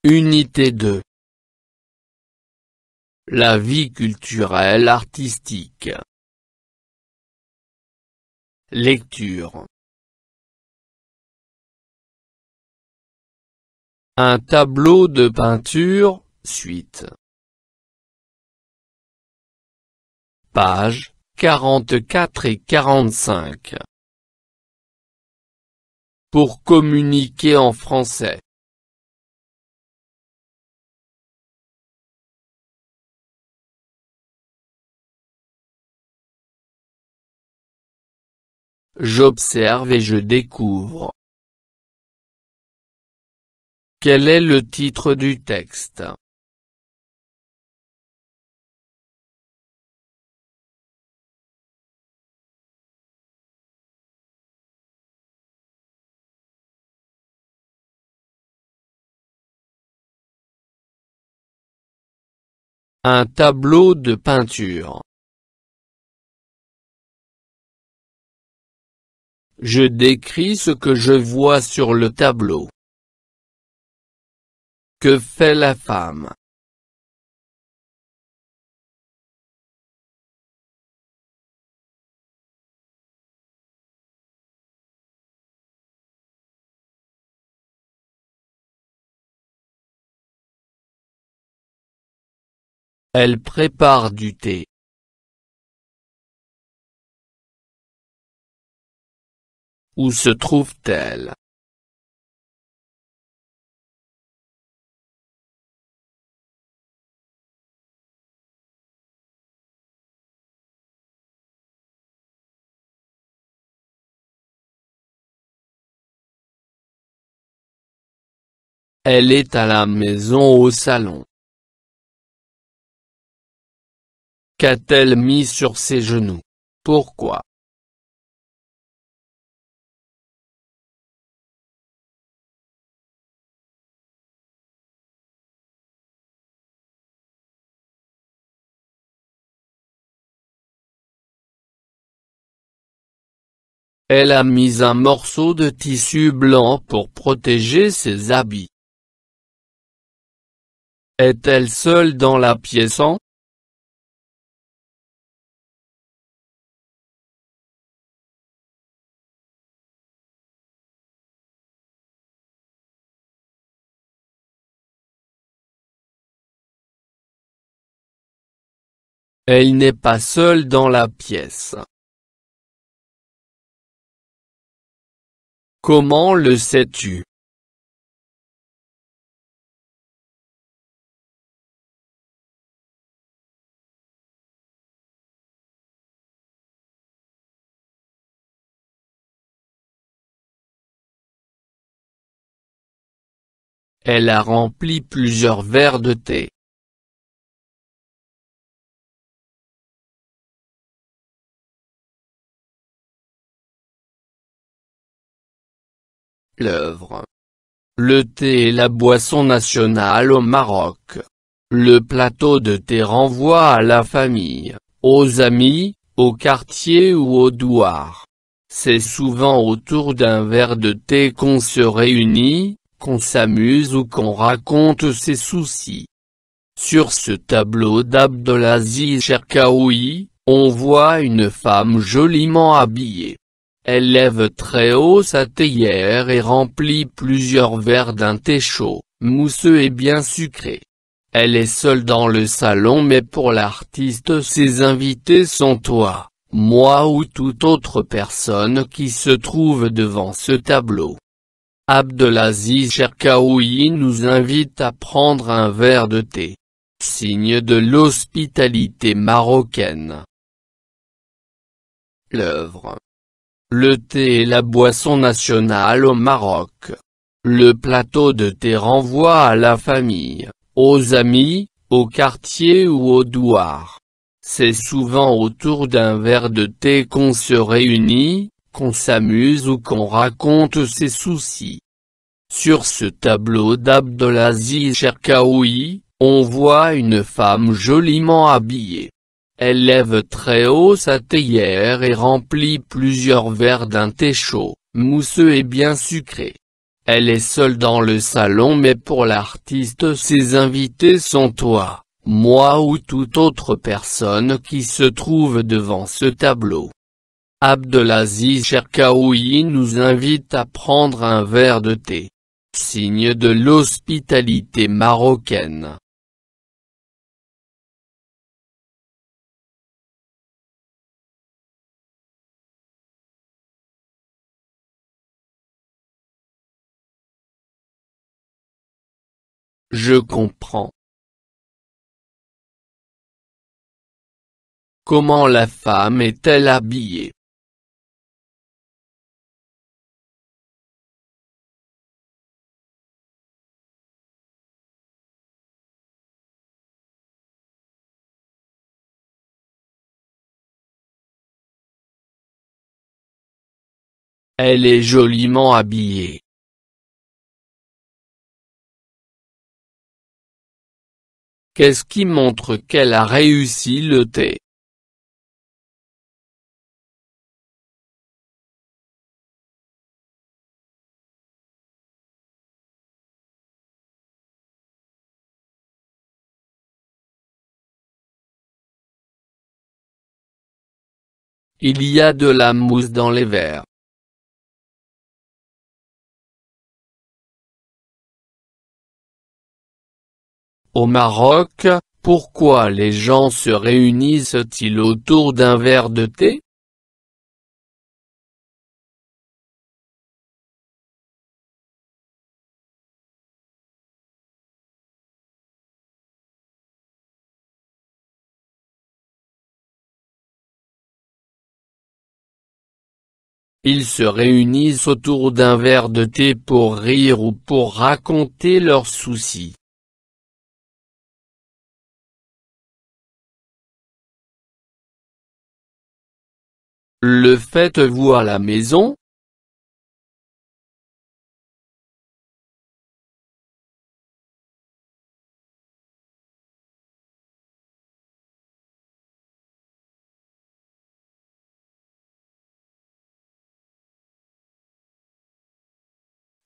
Unité 2. La vie culturelle artistique. Lecture. Un tableau de peinture, suite. Pages 44 et 45. Pour communiquer en français. J'observe et je découvre. Quel est le titre du texte? Un tableau de peinture. Je décris ce que je vois sur le tableau. Que fait la femme? Elle prépare du thé. Où se trouve-t-elle? Elle est à la maison au salon. Qu'a-t-elle mis sur ses genoux? Pourquoi? Elle a mis un morceau de tissu blanc pour protéger ses habits. Est-elle seule dans la pièce en? Elle n'est pas seule dans la pièce. Comment le sais-tu? Elle a rempli plusieurs verres de thé. L'œuvre. Le thé est la boisson nationale au Maroc. Le plateau de thé renvoie à la famille, aux amis, au quartier ou au douar. C'est souvent autour d'un verre de thé qu'on se réunit, qu'on s'amuse ou qu'on raconte ses soucis. Sur ce tableau d'Abdelaziz Cherkaoui, on voit une femme joliment habillée. Elle lève très haut sa théière et remplit plusieurs verres d'un thé chaud, mousseux et bien sucré. Elle est seule dans le salon, mais pour l'artiste ses invités sont toi, moi ou toute autre personne qui se trouve devant ce tableau. Abdelaziz Cherkaoui nous invite à prendre un verre de thé. Signe de l'hospitalité marocaine. L'œuvre. Le thé est la boisson nationale au Maroc. Le plateau de thé renvoie à la famille, aux amis, au quartier ou au douar. C'est souvent autour d'un verre de thé qu'on se réunit, qu'on s'amuse ou qu'on raconte ses soucis. Sur ce tableau d'Abdelaziz Cherkaoui, on voit une femme joliment habillée. Elle lève très haut sa théière et remplit plusieurs verres d'un thé chaud, mousseux et bien sucré. Elle est seule dans le salon, mais pour l'artiste ses invités sont toi, moi ou toute autre personne qui se trouve devant ce tableau. Abdelaziz Cherkaoui nous invite à prendre un verre de thé. Signe de l'hospitalité marocaine. Je comprends. Comment la femme est-elle habillée? Elle est joliment habillée. Qu'est-ce qui montre qu'elle a réussi le thé? Il y a de la mousse dans les verres. Au Maroc, pourquoi les gens se réunissent-ils autour d'un verre de thé? Ils se réunissent autour d'un verre de thé pour rire ou pour raconter leurs soucis. Le faites-vous à la maison?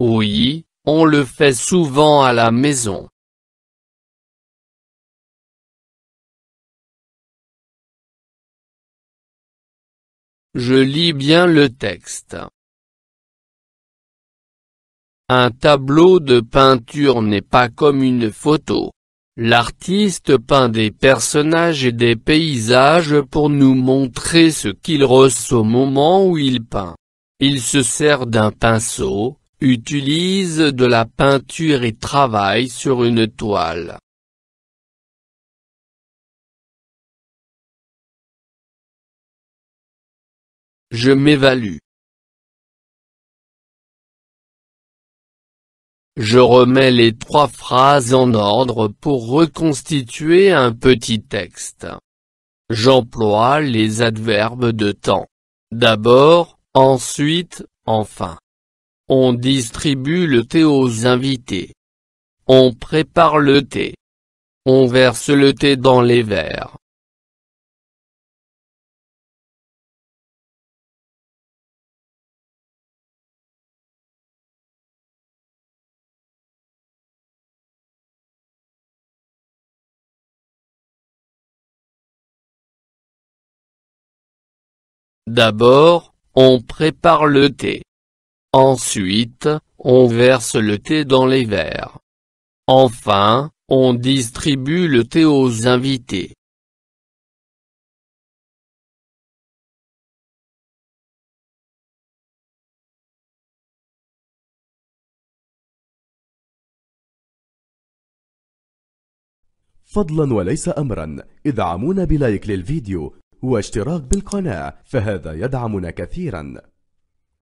Oui, on le fait souvent à la maison. Je lis bien le texte. Un tableau de peinture n'est pas comme une photo. L'artiste peint des personnages et des paysages pour nous montrer ce qu'il ressent au moment où il peint. Il se sert d'un pinceau, utilise de la peinture et travaille sur une toile. Je m'évalue. Je remets les 3 phrases en ordre pour reconstituer un petit texte. J'emploie les adverbes de temps. D'abord, ensuite, enfin. On distribue le thé aux invités. On prépare le thé. On verse le thé dans les verres. D'abord, on prépare le thé. Ensuite, on verse le thé dans les verres. Enfin, on distribue le thé aux invités. فضلا وليس أمرا ادعمونا بلايك للفيديو واشتراك بالقناة، فهذا يدعمنا كثيرا.